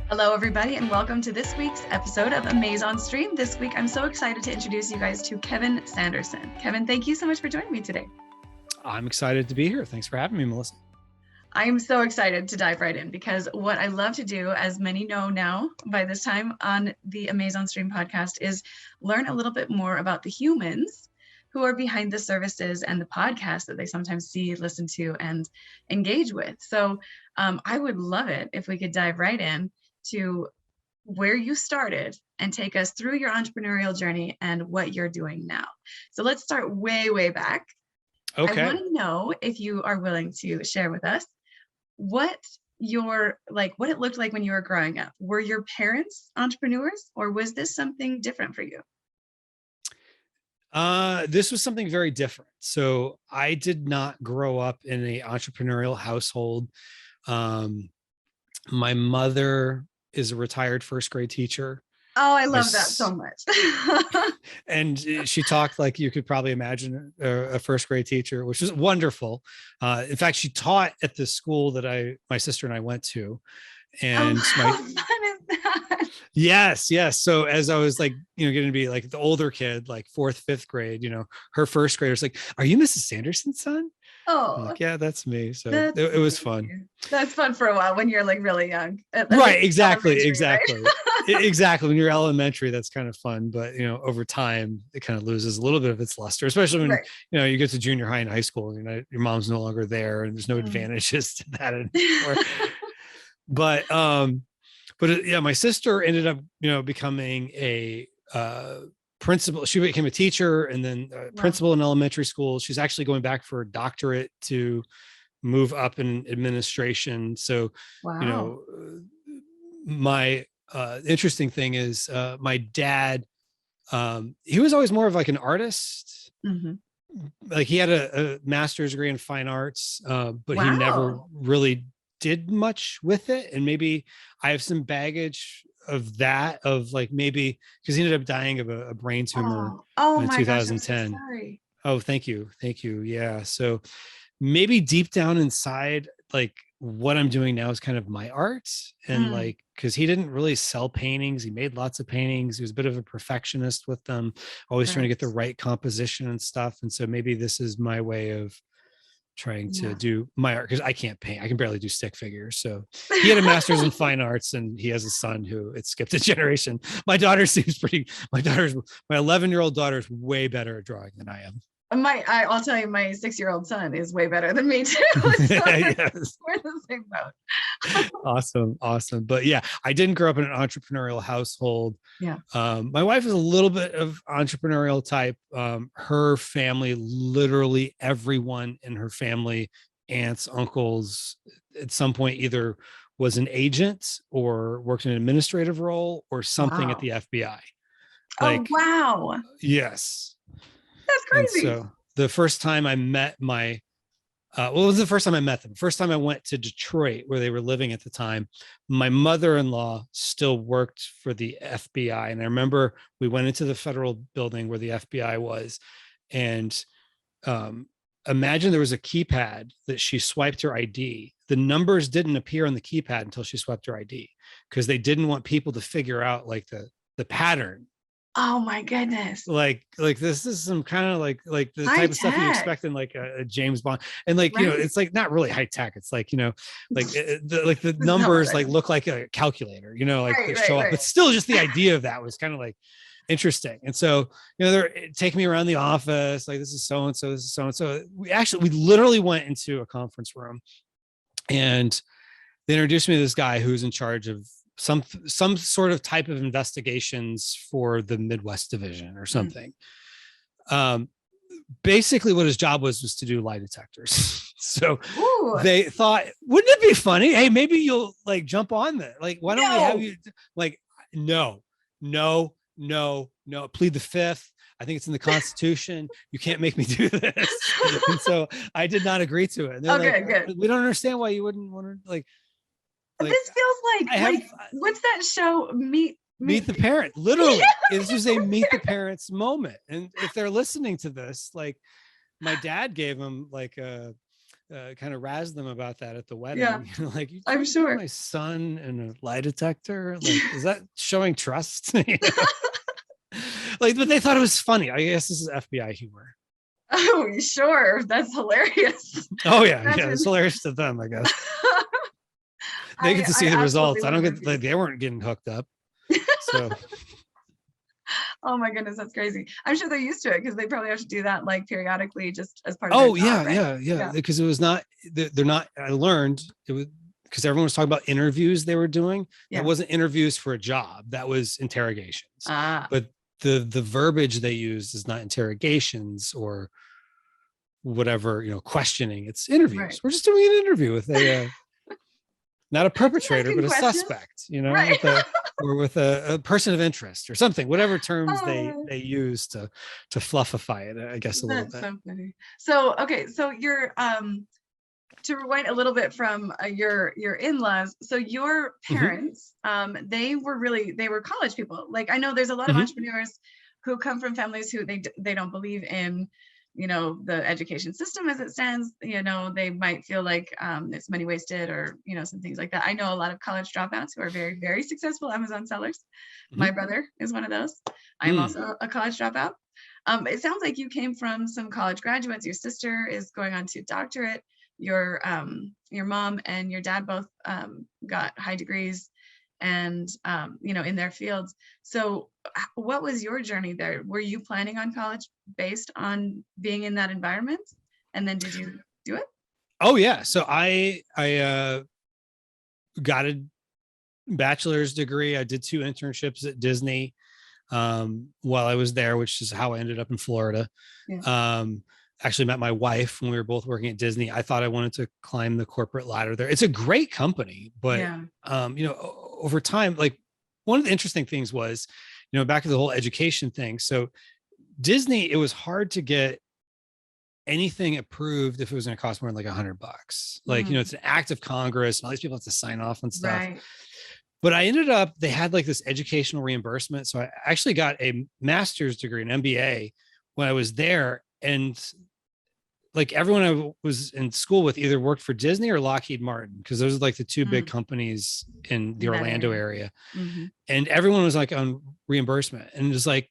Hello, everybody, and welcome to this week's episode of Amaze on Stream. This week, I'm so excited to introduce you guys to Kevin Sanderson. Kevin, thank you so much for joining me today. I'm excited to be here. Thanks for having me, Melissa. I'm so excited to dive right in because what I love to do, as many know now by this time on the Amaze on Stream podcast, is learn a little bit more about the humans who are behind the services and the podcasts that they sometimes see, listen to, and engage with. So I would love it if we could dive right in to where you started and take us through your entrepreneurial journey and what you're doing now. So let's start way back. Okay. I want to know if you are willing to share with us what it looked like when you were growing up. Were your parents entrepreneurs, or was this something different for you? This was something very different. So I did not grow up in an entrepreneurial household. My mother is a retired first grade teacher. Oh, I love that so much. And she talked like you could probably imagine a first grade teacher, which was wonderful. In fact, she taught at the school that my sister and I went to. And how fun is that? Yes. So as I was getting to be like the older kid, like fourth, fifth grade, her first grader was like, "Are you Mrs. Sanderson's son?" Oh, I'm like, yeah, that's me. So it was fun. That's fun for a while when you're like really young. Right. Exactly. Right? Exactly. When you're elementary, that's kind of fun, but over time it kind of loses a little bit of its luster, especially when, you get to junior high and high school and your mom's no longer there and there's no advantages to that anymore. But my sister ended up, becoming a principal. She became a teacher and then principal in elementary school. She's actually going back for a doctorate to move up in administration. So, my interesting thing is my dad, he was always more of like an artist. Mm-hmm. Like he had a master's degree in fine arts, but he never really did much with it. And maybe I have some baggage of that, of like maybe because he ended up dying of a brain tumor in 2010. Gosh, I'm so sorry. Oh, thank you. Yeah. So maybe deep down inside, like what I'm doing now is kind of my art. And like, because he didn't really sell paintings. He made lots of paintings. He was a bit of a perfectionist with them, always trying to get the right composition and stuff. And so maybe this is my way of trying to do my art, because I can't paint. I can barely do stick figures. So he had a master's in fine arts and he has a son who it skipped a generation. My 11-year-old daughter is way better at drawing than I am. I'll tell you, my 6-year-old son is way better than me too. So yes. We're the same boat. Awesome. But yeah, I didn't grow up in an entrepreneurial household. Yeah. My wife is a little bit of entrepreneurial type. Her family, literally everyone in her family, aunts, uncles, at some point either was an agent or worked in an administrative role or something at the FBI. Wow. Yes. That's crazy. And so the first time I met it was the first time I met them. First time I went to Detroit, where they were living at the time, my mother-in-law still worked for the FBI. And I remember we went into the federal building where the FBI was, and imagine there was a keypad that she swiped her ID. The numbers didn't appear on the keypad until she swiped her ID, because they didn't want people to figure out like the pattern. Oh my goodness. Like this is some kind of like the type of stuff you expect in like a James Bond. And like, it's like not really high tech. It's like, the numbers like look like a calculator, show up, but still just the idea of that was kind of like interesting. And so, they're taking me around the office, like this is so-and-so, this is so-and-so. We literally went into a conference room and they introduced me to this guy who's in charge of some sort of type of investigations for the Midwest division or something. Basically what his job was to do lie detectors. So they thought, wouldn't it be funny? Hey, maybe you'll like jump on that. Like, why don't we have you like, no, plead the fifth. I think it's in the Constitution. You can't make me do this. And so I did not agree to it. Good. We don't understand why you wouldn't want to like, this feels like what's that show? Meet the Parent. Literally, it's just a Meet the Parents moment. And if they're listening to this, like my dad gave him like a kind of razz them about that at the Yeah, wedding. Like, you I'm tried to put sure. my son in a lie detector. Like, is that showing trust? You know? Like, but they thought it was funny. I guess this is FBI humor. Oh, sure. That's hilarious. Oh yeah, yeah, Imagine. it's hilarious to them, I guess. They get to see I the absolutely results. I would don't have get, like, refused. they weren't getting hooked up. So Oh my goodness, that's crazy. I'm sure they're used to it because they probably have to do that like periodically just as part of their oh job, yeah, right? yeah. Because it was not, they're not, I learned it was because everyone was talking about interviews they were doing. That Yeah. wasn't interviews for a job. That was interrogations. Ah, But the verbiage they used is not interrogations or whatever, questioning. It's interviews. right. We're just doing an interview with a not a Just perpetrator, but asking a questions. suspect, Right. with a person of interest or something, whatever terms they Oh, use to fluffify it, I guess, a little that's bit. so funny. So, okay, so you're to rewind a little bit from your in-laws. So your Hmm. parents, they were college people. Like I know there's a lot of Hmm. entrepreneurs who come from families who they don't believe in, the education system as it stands. They might feel like it's money wasted or some things like that. I know a lot of college dropouts who are very, very successful Amazon sellers. Hmm. My brother is one of those. I'm Mm. also a college dropout. It sounds like you came from some college graduates. Your sister is going on to doctorate. Your mom and your dad both got high degrees and in their fields. So what was your journey there? Were you planning on college based on being in that environment? And then did you do it? Oh yeah. So I got a bachelor's degree. I did 2 internships at Disney while I was there, which is how I ended up in Florida. Yeah. Actually met my wife when we were both working at Disney. I thought I wanted to climb the corporate ladder there. It's a great company, but Yeah. over time, like, one of the interesting things was, back to the whole education thing. So Disney, it was hard to get anything approved if it was going to cost more than like $100. Like, Mm, it's an act of Congress and all these people have to sign off on stuff. right. But I ended up, they had like this educational reimbursement. So I actually got a master's degree, an MBA, when I was there. And like, everyone I was in school with either worked for Disney or Lockheed Martin, because those are like the 2 big Mm, companies in the in that Orlando area. area. Mm-hmm. And everyone was like on reimbursement, and it was like,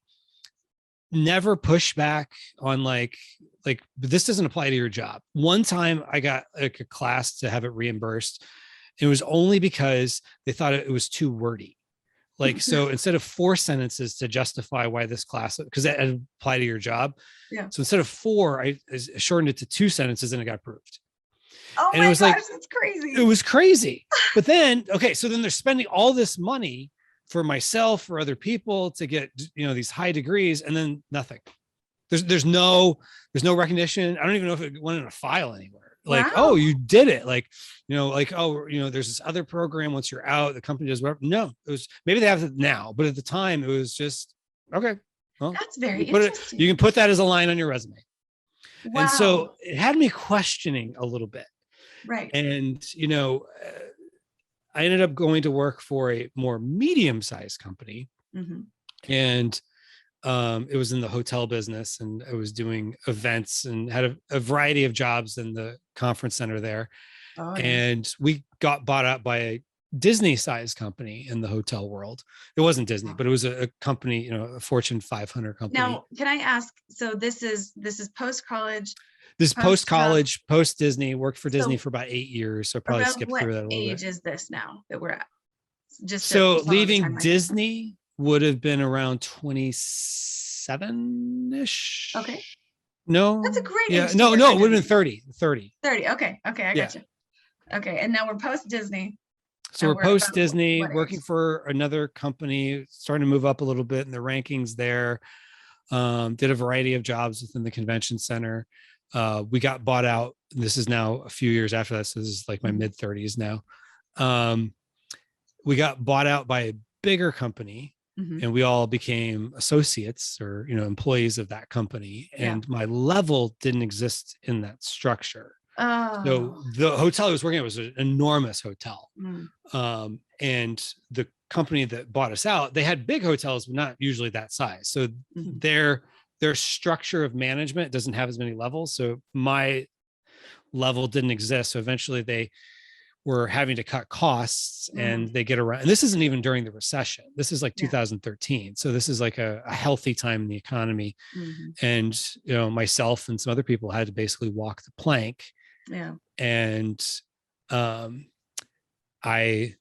never push back on like this doesn't apply to your job. One time I got like a class to have it reimbursed. It was only because they thought it was too wordy. Like, so instead of 4 sentences to justify why this class, because that apply to your job. Yeah. So instead of 4, I shortened it to 2 sentences and it got approved. Oh And it my was gosh, like, that's crazy. it was crazy. But then, okay, so then they're spending all this money for myself, for other people to get, these high degrees, and then nothing. There's no recognition. I don't even know if it went in a file anywhere. Like, oh, Wow. you did it. Like, oh, there's this other program. Once you're out, the company does whatever. No, it was, maybe they have it now, but at the time it was just, okay, well, That's very you interesting. can put that as a line on your resume. And Wow. so it had me questioning a little bit. Right. And, I ended up going to work for a more medium-sized company. Mm-hmm. And it was in the hotel business, and I was doing events and had a variety of jobs in the conference center there. Oh yeah. And we got bought out by a Disney-sized company in the hotel world. It wasn't Disney, Wow. but it was a company, a Fortune 500 company. Now, can I ask? So this is post college. This Post job. post-college, post-Disney, worked for Disney So for about 8 years. So I probably around skipped what through that a little age bit. is this now that we're at? Just to So follow the leaving timeline. Disney would have been around 27-ish. Okay. No. That's a great Yeah. age to No, work no, for it would have Disney. been 30. 30. Okay. Okay. I Yeah. got you. Okay. And now we're post Disney. So And we're post about Disney, what working age? for another company, starting to move up a little bit in the rankings there. Did a variety of jobs within the convention center. We got bought out. This is now a few years after that. So this is like my Mhm. mid 30s now. We got bought out by a bigger company, Mhm. and we all became associates or, employees of that company. Yeah. And my level didn't exist in that structure. So Oh. the hotel I was working at was an enormous hotel. Mm. And the company that bought us out, they had big hotels, but not usually that size. So their structure of management doesn't have as many levels. So my level didn't exist. So eventually they were having to cut costs and they get around. And this isn't even during the recession. This is like 2013. So this is like a healthy time in the economy. And, myself and some other people had to basically walk the plank. Yeah. And I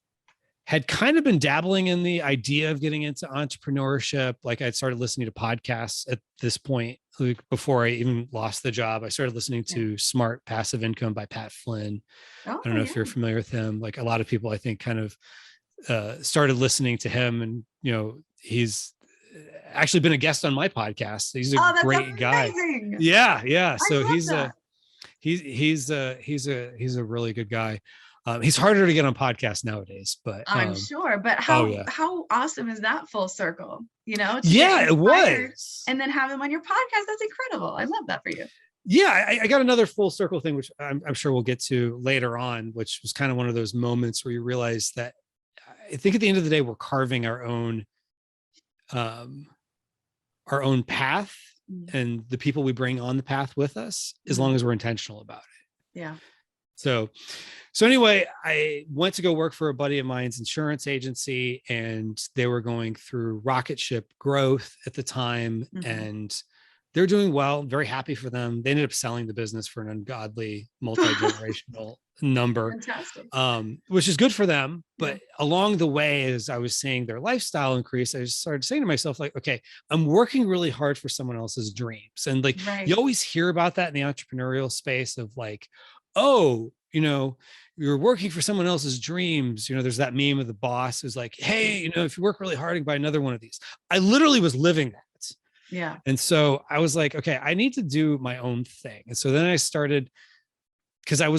had kind of been dabbling in the idea of getting into entrepreneurship. Like I'd started listening to podcasts at this point, like before I even lost the job. I started listening to Smart Passive Income by Pat Flynn. I don't know if you're familiar with him. Like a lot of people, I think, kind of started listening to him, and he's actually been a guest on my podcast. He's a great guy. Yeah. So he's a really good guy. He's harder to get on podcasts nowadays, but I'm sure. But how awesome is that full circle? It was. And then have him on your podcast. That's incredible. I love that for you. Yeah, I got another full circle thing, which I'm sure we'll get to later on, which was kind of one of those moments where you realize that I think at the end of the day, we're carving our own path, and the people we bring on the path with us, as long as we're intentional about it. Yeah. So anyway, I went to go work for a buddy of mine's insurance agency, and they were going through rocket ship growth at the time, and they're doing well. I'm very happy for them. They ended up selling the business for an ungodly multi-generational number, which is good for them. But along the way, as I was seeing their lifestyle increase, I just started saying to myself, like, okay, I'm working really hard for someone else's dreams. And like, you always hear about that in the entrepreneurial space of like, oh, you're working for someone else's dreams. There's that meme of the boss who's like, hey, if you work really hard, you can buy another one of these. I literally was living that. Yeah. And so I was like, okay, I need to do my own thing. And so then I started, because I'd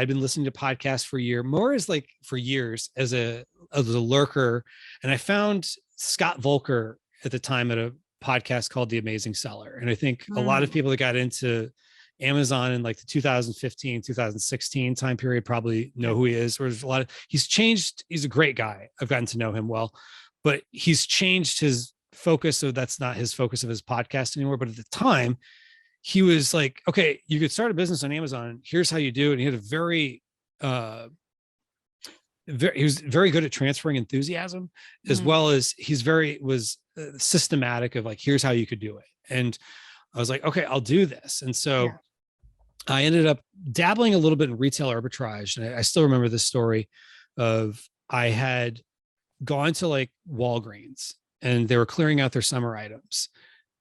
been listening to podcasts for years as a lurker. And I found Scott Volker at the time at a podcast called The Amazing Seller. And I think a lot of people that got into Amazon in like the 2015, 2016 time period probably know who he is. He's changed. He's a great guy. I've gotten to know him well, but he's changed his focus. So that's not his focus of his podcast anymore. But at the time he was like, okay, you could start a business on Amazon. Here's how you do it. And he had he was very good at transferring enthusiasm, as well as was systematic of like, here's how you could do it. And I was like, okay, I'll do this. And so I ended up dabbling a little bit in retail arbitrage. And I still remember this story of I had gone to like Walgreens, and they were clearing out their summer items,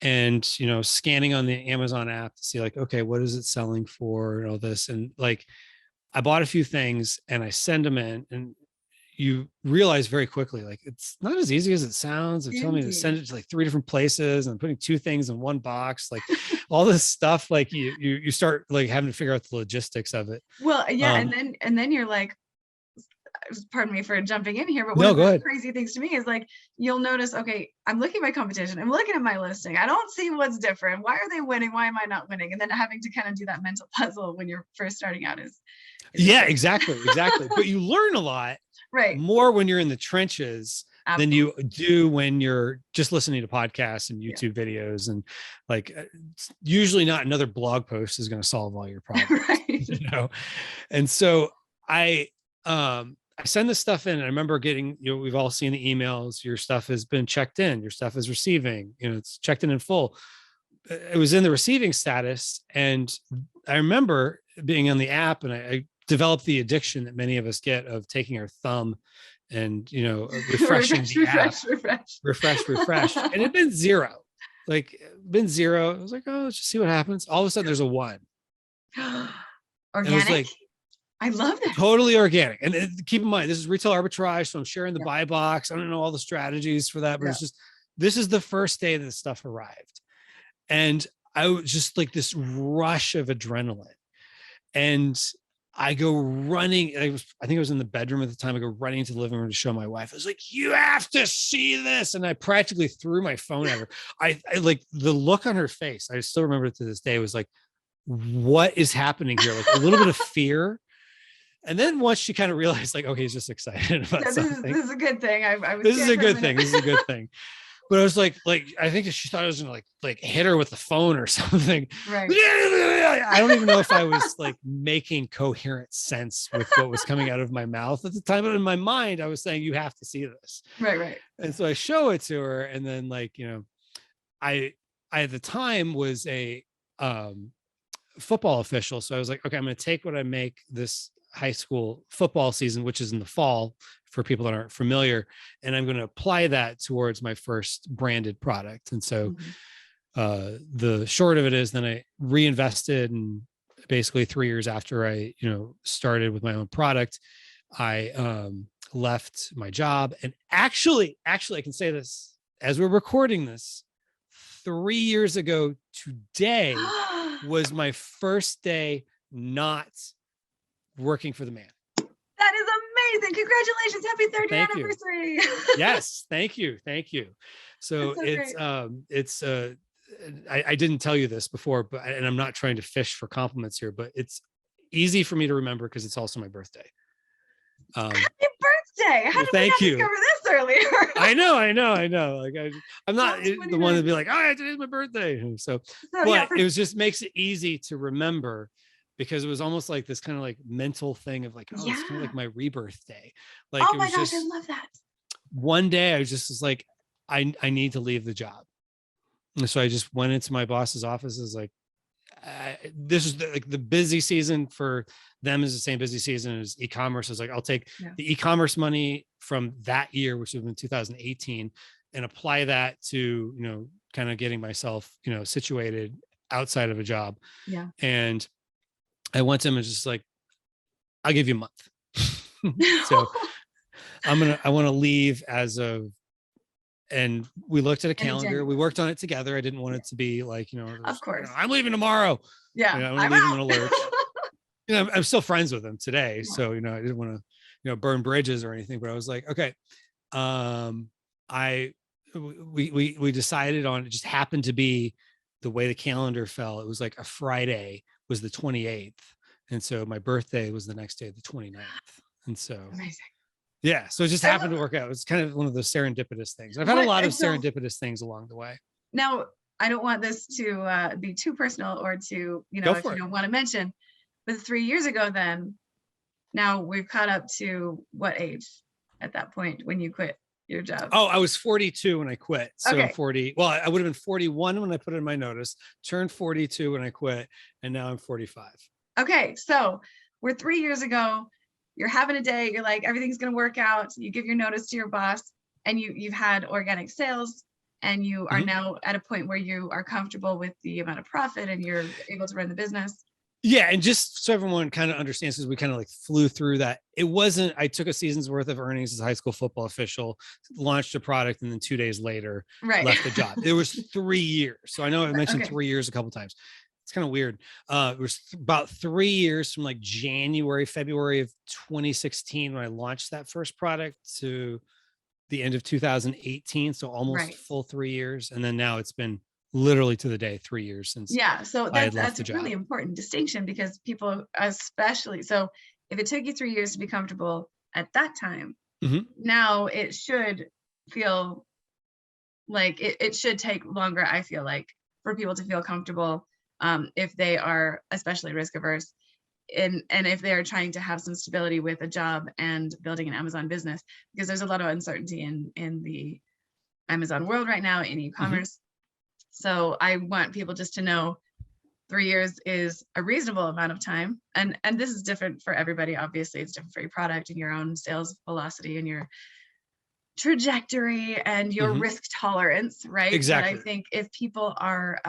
and, scanning on the Amazon app to see like, okay, what is it selling for and all this. And like, I bought a few things and I send them in, and you realize very quickly, like, it's not as easy as it sounds. They're telling me to send it to like 3 different places and putting 2 things in one box, like all this stuff. Like you start like having to figure out the logistics of it. Well, yeah. And then you're like, pardon me for jumping in here, but one of the crazy things to me is like, you'll notice, okay, I'm looking at my competition, I'm looking at my listing, I don't see what's different. Why are they winning? Why am I not winning? And then having to kind of do that mental puzzle when you're first starting out is exactly. But you learn a lot more when you're in the trenches than you do when you're just listening to podcasts and YouTube videos. And like, usually not another blog post is going to solve all your problems, And so I send this stuff in, and I remember getting, we've all seen the emails, your stuff has been checked in, your stuff is receiving, it's checked in full. It was in the receiving status. And I remember being on the app, and I developed the addiction that many of us get of taking our thumb and, refreshing the app, refresh. And it'd been zero. I was like, oh, let's just see what happens. All of a sudden there's a 1. Organic. It was like, I love that. Totally organic. And keep in mind, this is retail arbitrage. So I'm sharing the buy box. I don't know all the strategies for that, but it's just, this is the first day that the stuff arrived. And I was just like this rush of adrenaline. And I go running. I think I was in the bedroom at the time. I go running to the living room to show my wife. I was like, you have to see this. And I practically threw my phone at her. I like the look on her face. I still remember it to this day. It was like, what is happening here? Like a little bit of fear. And then once she kind of realized, like, okay, he's just excited about something. This is a good thing. This is a good thing. But I was like, I think she thought I was gonna like hit her with the phone or something. Right. I don't even know if I was like making coherent sense with what was coming out of my mouth at the time, but in my mind, I was saying, you have to see this. Right. And so I show it to her, and then like, I at the time was a football official. So I was like, okay, I'm going to take what I make this high school football season, which is in the fall for people that aren't familiar, and I'm going to apply that towards my first branded product. And so the short of it is then I reinvested, and basically 3 years after I, started with my own product, I left my job. And actually I can say this as we're recording this, 3 years ago today was my first day not working for the man. That is amazing. Congratulations. Happy 30th anniversary. Yes. Thank you. So I didn't tell you this before, but, and I'm not trying to fish for compliments here, but it's easy for me to remember because it's also my birthday. Happy birthday. How did thank we not you. discover this earlier? I know. Like I'm not the one to be like, oh, today's my birthday. So but it was just makes it easy to remember, because it was almost like this kind of like mental thing of like, oh, it's kind of like my rebirth day. Like, oh my gosh, I love that. One day I was like, I need to leave the job. And so I just went into my boss's office. Is like, this is the busy season for them is the same busy season as e-commerce. I was like, I'll take the e-commerce money from that year, which was in 2018, and apply that to, kind of getting myself, situated outside of a job. Yeah. And I went to him and just like, I'll give you a month. So I want to leave as of, and we looked at a calendar. We worked on it together. I didn't want it to be like, of course, I'm leaving tomorrow. Yeah. I'm going to leave him in a lurch. I'm still friends with him today. Yeah. So, I didn't want to, burn bridges or anything, but I was like, okay. We decided on, it just happened to be the way the calendar fell. It was like a Friday was the 28th. And so my birthday was the next day, the 29th. And so amazing. Yeah. So it just happened to work out. It was kind of one of those serendipitous things. I've had a lot of serendipitous things along the way. Now, I don't want this to be too personal or to, if you don't want to mention, but 3 years ago then, now we've caught up to what age at that point when you quit your job? Oh, I was 42 when I quit. So okay. 40. Well, I would have been 41 when I put in my notice, turned 42 when I quit, and now I'm 45. Okay. So we're 3 years ago. You're having a day. You're like, everything's going to work out. You give your notice to your boss, and you've had organic sales, and you are now at a point where you are comfortable with the amount of profit and you're able to run the business. Yeah. And just so everyone kind of understands, because we kind of like flew through that. It wasn't, I took a season's worth of earnings as a high school football official, launched a product, and then 2 days later left the job. It was 3 years. So I know I mentioned 3 years a couple of times. It's kind of weird. It was about 3 years from like February of 2016 when I launched that first product to the end of 2018. So almost full 3 years. And then now it's been literally to the day 3 years since. Yeah. So that's a really important distinction, because people, especially, so if it took you 3 years to be comfortable at that time, now it should feel like it should take longer, I feel like, for people to feel comfortable. If they are especially risk averse, and if they are trying to have some stability with a job and building an Amazon business, because there's a lot of uncertainty in the Amazon world right now in e-commerce. So I want people just to know 3 years is a reasonable amount of time. And this is different for everybody. Obviously, it's different for your product and your own sales velocity and your trajectory and your risk tolerance, right? Exactly. But I think if people are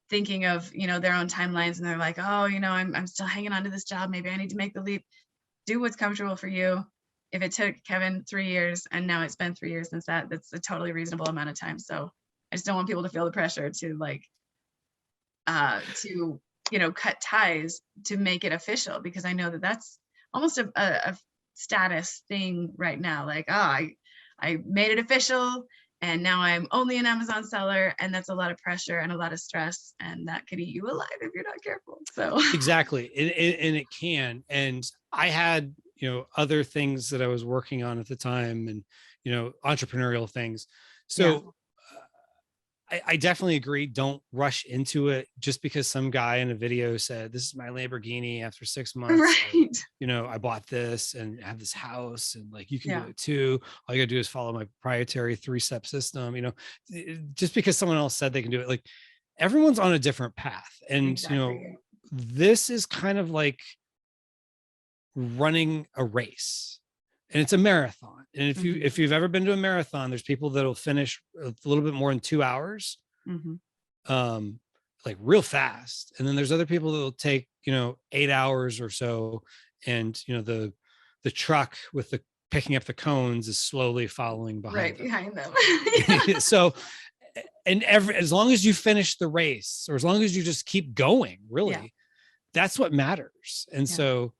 thinking of, their own timelines, and they're like, oh, I'm still hanging on to this job, maybe I need to make the leap, do what's comfortable for you. If it took Kevin 3 years and now it's been 3 years since that's a totally reasonable amount of time. So I just don't want people to feel the pressure to cut ties to make it official, because I know that that's almost a status thing right now. Like, oh, I made it official, and now I'm only an Amazon seller, and that's a lot of pressure and a lot of stress, and that could eat you alive if you're not careful. So exactly, and it can. And I had other things that I was working on at the time, and entrepreneurial things. So I definitely agree. Don't rush into it just because some guy in a video said, this is my Lamborghini after 6 months. Right. I bought this and have this house and like, you can do it too. All you gotta do is follow my proprietary 3-step system. Just because someone else said they can do it, like everyone's on a different path. And, Exactly. this is kind of like running a race. And it's a marathon. And if you've ever been to a marathon, there's people that'll finish a little bit more than 2 hours, like real fast. And then there's other people that'll take, 8 hours or so. And, the truck with the picking up the cones is slowly following behind them. So, and as long as you finish the race, or as long as you just keep going, really, that's what matters. And so,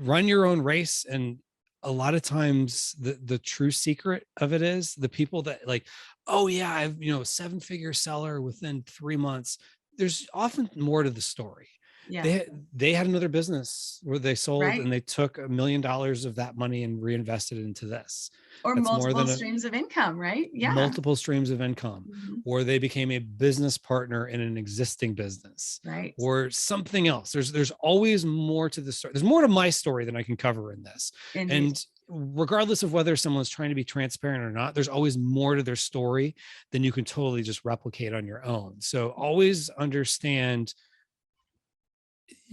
run your own race. And a lot of times the true secret of it is the people that like, oh yeah, I've, 7-figure seller within 3 months. There's often more to the story. They had another business where they sold and they took $1 million of that money and reinvested into this. Or that's multiple streams of income, right? Multiple streams of income, or they became a business partner in an existing business, right? Or something else. There's always more to the story. There's more to my story than I can cover in this. Indeed. And regardless of whether someone's trying to be transparent or not, there's always more to their story than you can totally just replicate on your own. So always understand,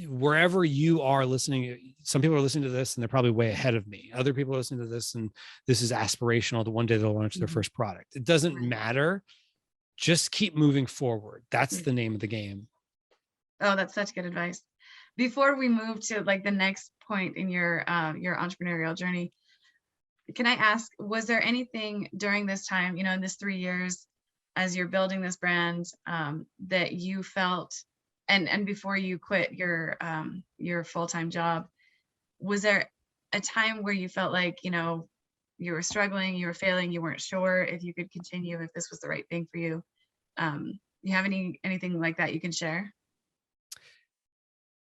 wherever you are listening, some people are listening to this and they're probably way ahead of me. Other people are listening to this and this is aspirational to one day they'll launch their first product. It doesn't matter. Just keep moving forward. That's the name of the game. Oh, that's such good advice. Before we move to like the next point in your entrepreneurial journey, can I ask, was there anything during this time, in this 3 years as you're building this brand, that you felt, and before you quit your full-time job, was there a time where you felt like, you were struggling, you were failing, you weren't sure if you could continue, if this was the right thing for you? You have anything like that you can share?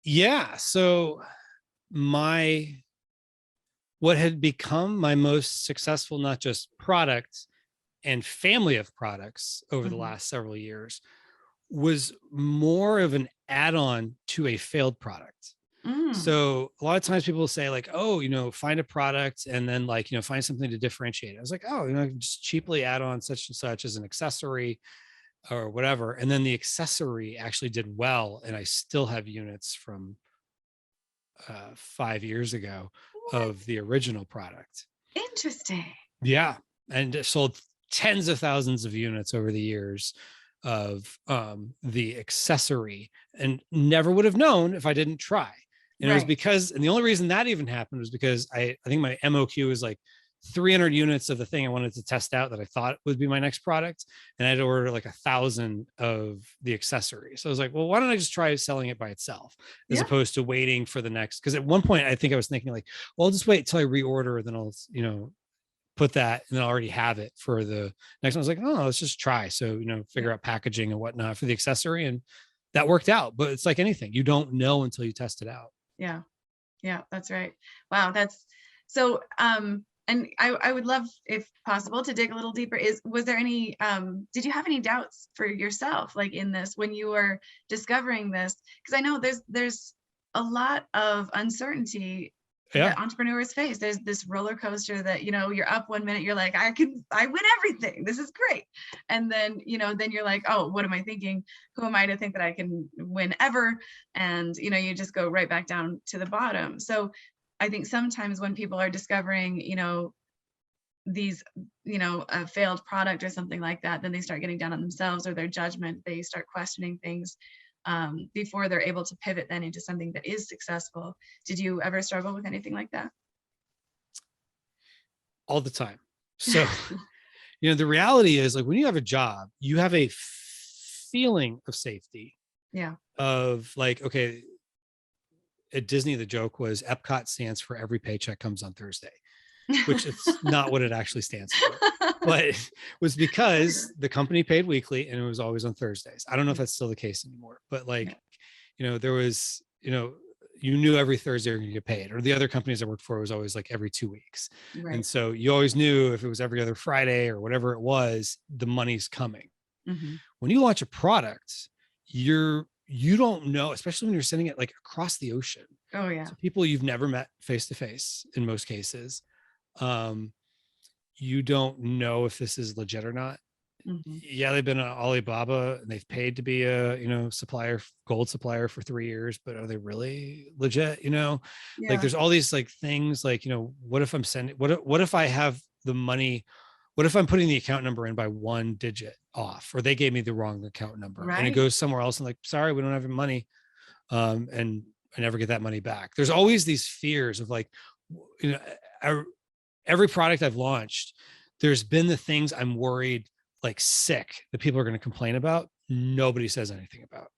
Yeah. So what had become my most successful, not just product and family of products over the last several years, was more of an add-on to a failed product. So a lot of times people will say like, oh, find a product and then like, find something to differentiate. I was like, oh, I can just cheaply add on such and such as an accessory or whatever. And then the accessory actually did well. And I still have units from 5 years ago of the original product. Interesting. Yeah. And it sold tens of thousands of units over the years of the accessory, and never would have known if I didn't try. And it was because, and the only reason that even happened was because I think my MOQ was like 300 units of the thing I wanted to test out that I thought would be my next product. And I had to order like 1,000 of the accessories. So I was like, well, why don't I just try selling it by itself as opposed to waiting for the next? Because at one point I think I was thinking like, well, I'll just wait till I reorder, then I'll, put that and then I'll already have it for the next one. I was like, oh, let's just try. So, figure out packaging and whatnot for the accessory. And that worked out, but it's like anything, you don't know until you test it out. Yeah. Yeah, that's right. Wow. That's so, and I would love, if possible, to dig a little deeper. Was there any, did you have any doubts for yourself, like in this, when you were discovering this? Because I know there's a lot of uncertainty that entrepreneurs face. There's this roller coaster that, you're up one minute, you're like, I win everything. This is great. And then, then you're like, oh, what am I thinking? Who am I to think that I can win ever? And, you just go right back down to the bottom. So I think sometimes when people are discovering, these, a failed product or something like that, then they start getting down on themselves or their judgment. They start questioning things before they're able to pivot then into something that is successful. Did you ever struggle with anything like that? All the time. So, the reality is, like, when you have a job, you have a feeling of safety. Yeah. Of like, okay, at Disney, the joke was Epcot stands for every paycheck comes on Thursday, which it's not what it actually stands for. But it was because the company paid weekly and it was always on Thursdays. I don't know if that's still the case anymore, but like, there was, you knew every Thursday you're going to get paid. Or the other companies I worked for was always like every 2 weeks. Right. And so you always knew if it was every other Friday or whatever it was, the money's coming. Mm-hmm. When you launch a product, you don't know, especially when you're sending it like across the ocean. Oh yeah. So people you've never met face to face in most cases. You don't know if this is legit or not. Mm-hmm. Yeah, they've been on Alibaba and they've paid to be a supplier, gold supplier for 3 years, but are they really legit? Like there's all these like things like, what if I'm sending, what if I have the money, what if I'm putting the account number in by 1 digit off, or they gave me the wrong account number and it goes somewhere else and like, sorry, we don't have any money. And I never get that money back. There's always these fears of like, every product I've launched, there's been the things I'm worried like sick that people are going to complain about. Nobody says anything about.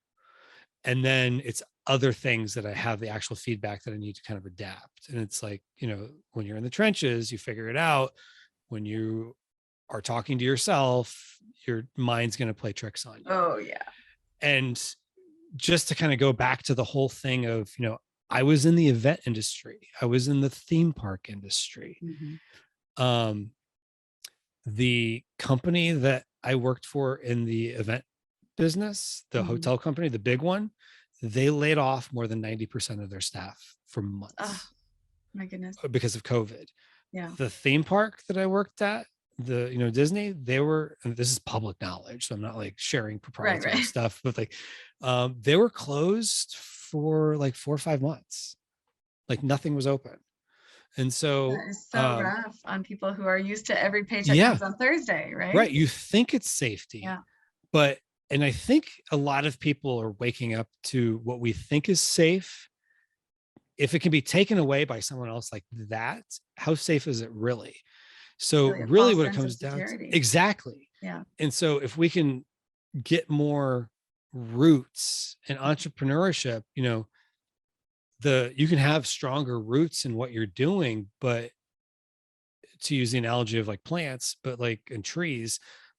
And then it's other things that I have the actual feedback that I need to kind of adapt. And it's like, when you're in the trenches, you figure it out. When you are talking to yourself, your mind's going to play tricks on you. Oh yeah. And just to kind of go back to the whole thing of, I was in the event industry. I was in the theme park industry. Mm-hmm. The company that I worked for in the event business, the mm-hmm. hotel company, the big one, they laid off more than 90% of their staff for months. Oh, my goodness. Because of COVID. Yeah. The theme park that I worked at, Disney, they were, and this is public knowledge, so I'm not like sharing proprietary stuff, but like, they were closed for like 4 or 5 months. Like nothing was open. And so that is so rough on people who are used to every paycheck comes on Thursday, right? Right. You think it's safety, and I think a lot of people are waking up to what we think is safe. If it can be taken away by someone else like that, how safe is it really? So really what it comes down to, exactly. Yeah. And so if we can get more roots in entrepreneurship, you can have stronger roots in what you're doing, but to use the analogy of like plants, but like in trees,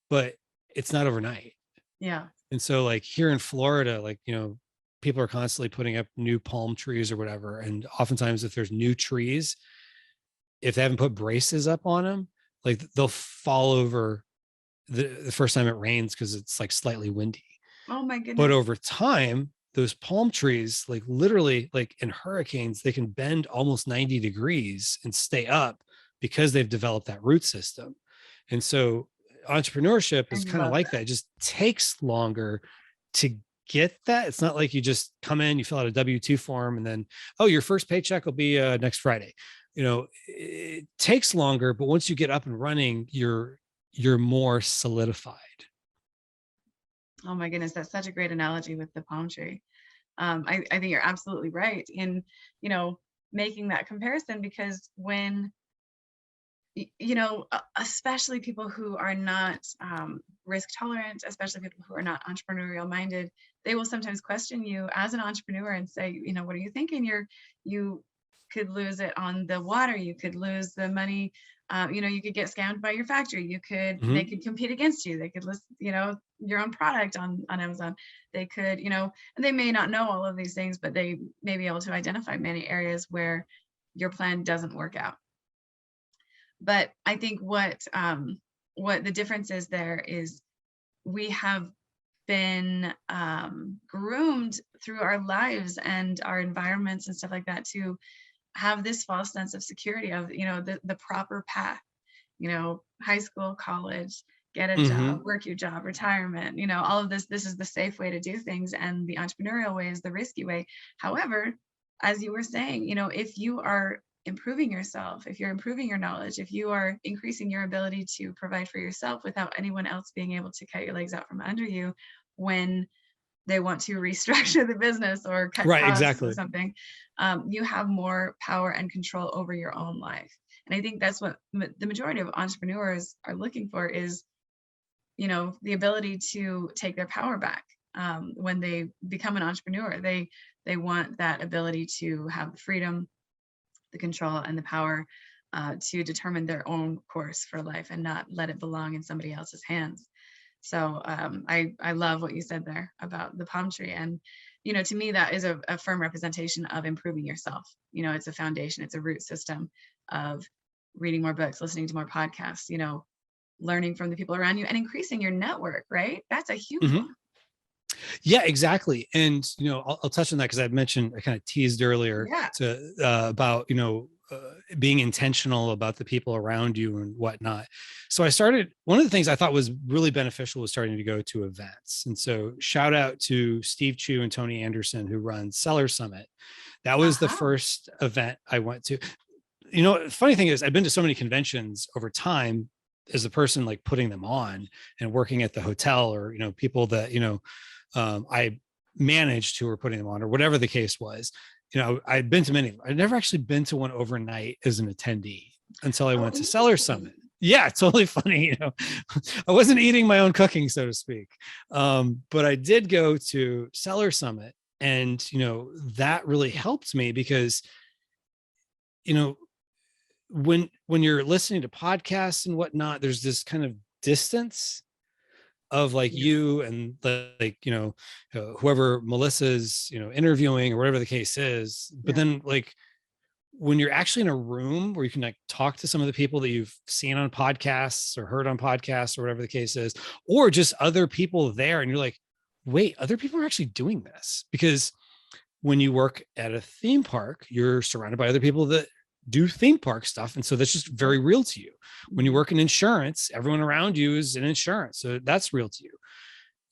but it's not overnight. Yeah. And so like here in Florida, like, people are constantly putting up new palm trees or whatever. And oftentimes if there's new trees, if they haven't put braces up on them, like they'll fall over the first time it rains because it's like slightly windy. Oh my goodness. But over time, those palm trees, like literally like in hurricanes, they can bend almost 90 degrees and stay up because they've developed that root system. And so entrepreneurship is kind of like that. It just takes longer to get that. It's not like you just come in, you fill out a W-2 form and then, your first paycheck will be next Friday. It takes longer, but once you get up and running, you're more solidified. Oh my goodness, that's such a great analogy with the palm tree. I think you're absolutely right in, making that comparison, because when, especially people who are not risk tolerant, especially people who are not entrepreneurial minded, they will sometimes question you as an entrepreneur and say, what are you thinking? You could lose it on the water. You could lose the money. You could get scammed by your factory. You could, mm-hmm. They could compete against you. They could list, your own product on Amazon. They could, and they may not know all of these things, but they may be able to identify many areas where your plan doesn't work out. But I think what the difference is there is we have been groomed through our lives and our environments and stuff like that to have this false sense of security of, the proper path, high school, college, get a mm-hmm. job, work your job, retirement, all of this is the safe way to do things. And the entrepreneurial way is the risky way. However, as you were saying, if you are improving yourself, if you're improving your knowledge, if you are increasing your ability to provide for yourself without anyone else being able to cut your legs out from under you when they want to restructure the business or cut costs or something, you have more power and control over your own life. And I think that's what the majority of entrepreneurs are looking for is, the ability to take their power back. When they become an entrepreneur, they want that ability to have the freedom, the control, and the power to determine their own course for life and not let it belong in somebody else's hands. So I love what you said there about the palm tree. And, to me, that is a firm representation of improving yourself. It's a foundation, it's a root system of reading more books, listening to more podcasts, learning from the people around you and increasing your network, right? That's a huge one. Yeah, exactly. And, I'll touch on that because I kind of teased earlier about, being intentional about the people around you and whatnot. So one of the things I thought was really beneficial was starting to go to events. And so shout out to Steve Chu and Tony Anderson, who run Seller Summit. That was the first event I went to. The funny thing is I've been to so many conventions over time as a person like putting them on and working at the hotel, or, people that, I managed who were putting them on, or whatever the case was. I'd been to many. I'd never actually been to one overnight as an attendee until I went to Seller Summit. Yeah, it's totally funny. I wasn't eating my own cooking, so to speak. But I did go to Seller Summit, and, that really helped me because, when you're listening to podcasts and whatnot, there's this kind of distance of like you and whoever Melissa's, interviewing or whatever the case is. But then like when you're actually in a room where you can like talk to some of the people that you've seen on podcasts or heard on podcasts or whatever the case is, or just other people there. And you're like, wait, other people are actually doing this. Because when you work at a theme park, you're surrounded by other people that do theme park stuff. And so that's just very real to you. When you work in insurance, everyone around you is in insurance. So that's real to you.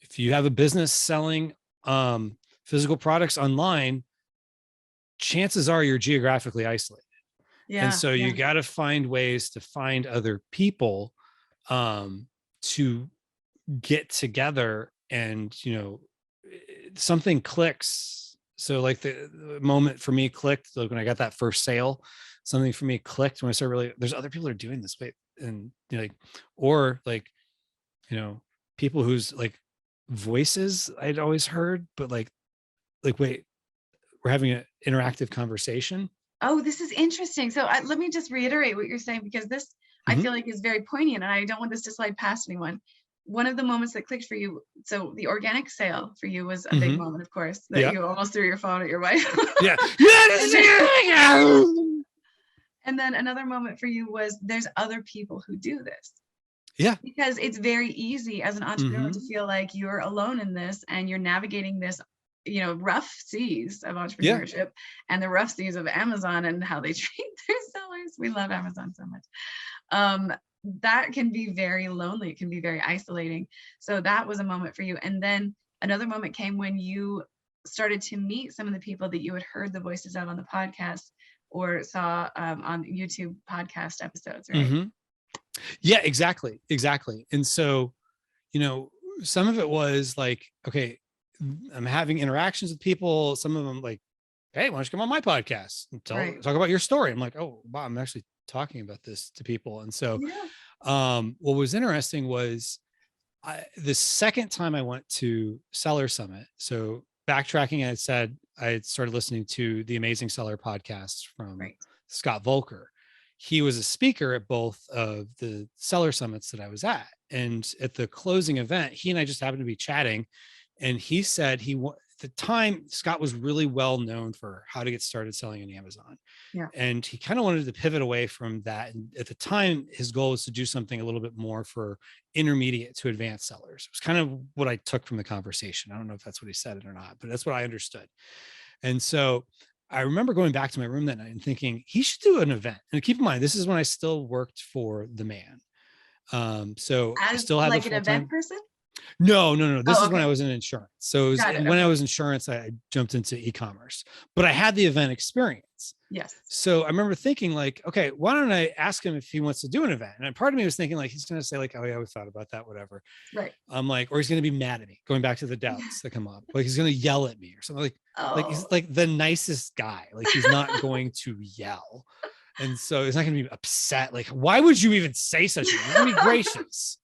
If you have a business selling physical products online, chances are you're geographically isolated. Yeah, and so you got to find ways to find other people to get together, and, something clicks. So like the moment for me clicked, like when I got that first sale, something for me clicked when I started really, there's other people that are doing this way. And people whose like voices I'd always heard, but like, wait, we're having an interactive conversation. Oh, this is interesting. So let me just reiterate what you're saying, because this I feel like is very poignant, and I don't want this to slide past anyone. One of the moments that clicked for you, so the organic sale for you was a big moment, of course, that you almost threw your phone at your wife. Yeah. And then another moment for you was there's other people who do this. Yeah. Because it's very easy as an entrepreneur to feel like you're alone in this, and you're navigating this, rough seas of entrepreneurship and the rough seas of Amazon and how they treat their sellers. We love Amazon so much. That can be very lonely. It can be very isolating. So that was a moment for you. And then another moment came when you started to meet some of the people that you had heard the voices of on the podcast or saw on YouTube podcast episodes, right? Yeah, exactly. And so, some of it was like, okay, I'm having interactions with people. Some of them like, hey, why don't you come on my podcast and talk about your story? I'm like, oh, wow, I'm actually talking about this to people. And so what was interesting was the second time I went to Seller Summit, so Backtracking, I had said I had started listening to the Amazing Seller podcast from Scott Volker. He was a speaker at both of the Seller Summits that I was at. And at the closing event, he and I just happened to be chatting. And he said at the time, Scott was really well known for how to get started selling on Amazon. Yeah. And he kind of wanted to pivot away from that. And at the time, his goal was to do something a little bit more for intermediate to advanced sellers. It was kind of what I took from the conversation. I don't know if that's what he said or not, but that's what I understood. And so I remember going back to my room that night and thinking he should do an event. And keep in mind, this is when I still worked for the man. So I still had like an event person? No. This is when I was in insurance. So when I was in insurance, I jumped into eCommerce, but I had the event experience. Yes. So I remember thinking like, okay, why don't I ask him if he wants to do an event? And part of me was thinking like, he's going to say like, oh yeah, we thought about that, whatever. Right. I'm like, or he's going to be mad at me, going back to the doubts that come up. Like he's going to yell at me or something like he's like the nicest guy. Like he's not going to yell. And so he's not going to be upset. Like, why would you even say such a thing? He's going to be gracious.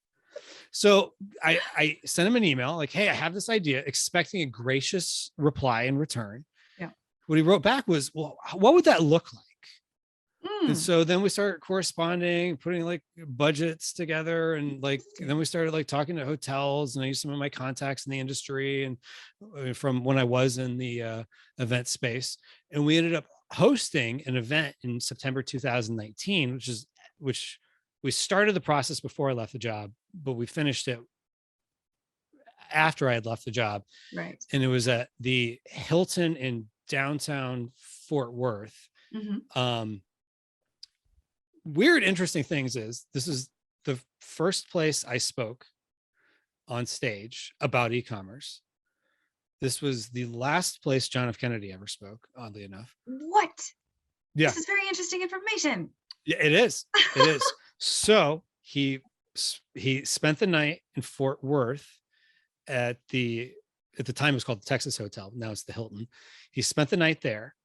So I sent him an email like, hey, I have this idea, expecting a gracious reply in return. Yeah. What he wrote back was, well, what would that look like? And so then we started corresponding, putting like budgets together, and then we started like talking to hotels, and I used some of my contacts in the industry and from when I was in the event space. And we ended up hosting an event in September 2019, which we started the process before I left the job, but we finished it after I had left the job. Right. And it was at the Hilton in downtown Fort Worth. Weird, interesting things is this is the first place I spoke on stage about e-commerce. This was the last place John F. Kennedy ever spoke, oddly enough. What? Yeah. This is very interesting information. Yeah, it is. It is. So he spent the night in Fort Worth at the time it was called the Texas Hotel. Now it's the Hilton. He spent the night there.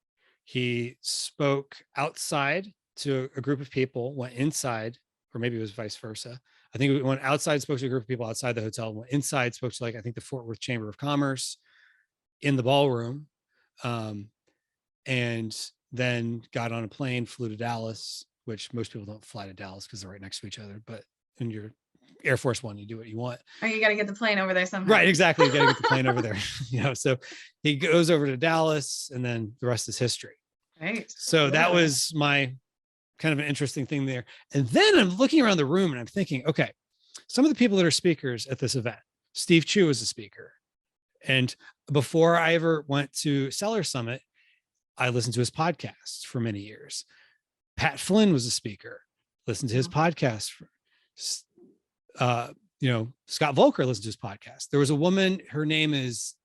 He spoke outside to a group of people, went inside, or maybe it was vice versa. I think we went outside, spoke to a group of people outside the hotel, went inside, spoke to I think the Fort Worth Chamber of Commerce in the ballroom, and then got on a plane, flew to Dallas, which most people don't fly to Dallas because they're right next to each other. But in your Air Force One, you do what you want. Oh, you got to get the plane over there somehow. Right, exactly. You got to get the plane over there. So he goes over to Dallas, and then the rest is history. Right. So that was my kind of an interesting thing there. And then I'm looking around the room and I'm thinking, okay, some of the people that are speakers at this event, Steve Chu is a speaker. And before I ever went to Seller Summit, I listened to his podcast for many years. Pat Flynn was a speaker, listened to his podcast. Scott Volker listened to his podcast. There was a woman, her name is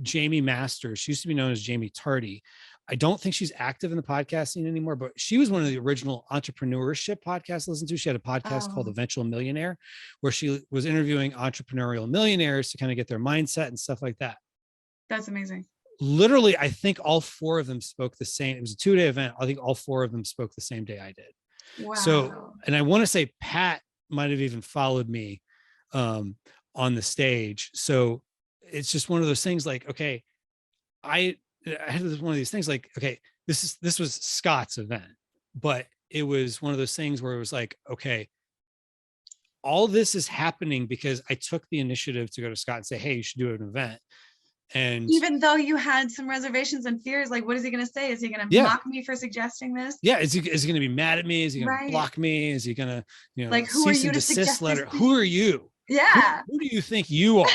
Jamie Masters. She used to be known as Jamie Tardy. I don't think she's active in the podcasting anymore, but she was one of the original entrepreneurship podcasts I listened to. She had a podcast called Eventual Millionaire, where she was interviewing entrepreneurial millionaires to kind of get their mindset and stuff like that. That's amazing. Literally, I think all four of them spoke the same. It was a 2-day event. I think all four of them spoke the same day I did. Wow. So, and I want to say Pat might have even followed me on the stage. So it's just one of those things like, okay, I had one of these things like, okay, this was Scott's event, but it was one of those things where it was like, okay, all this is happening because I took the initiative to go to Scott and say, hey, you should do an event. And even though you had some reservations and fears, like, what is he going to say? Is he going to mock me for suggesting this? Yeah. Is he going to be mad at me? Is he going to block me? Is he going to, like, who are you to suggest letter? Who are you? Yeah. Who do you think you are?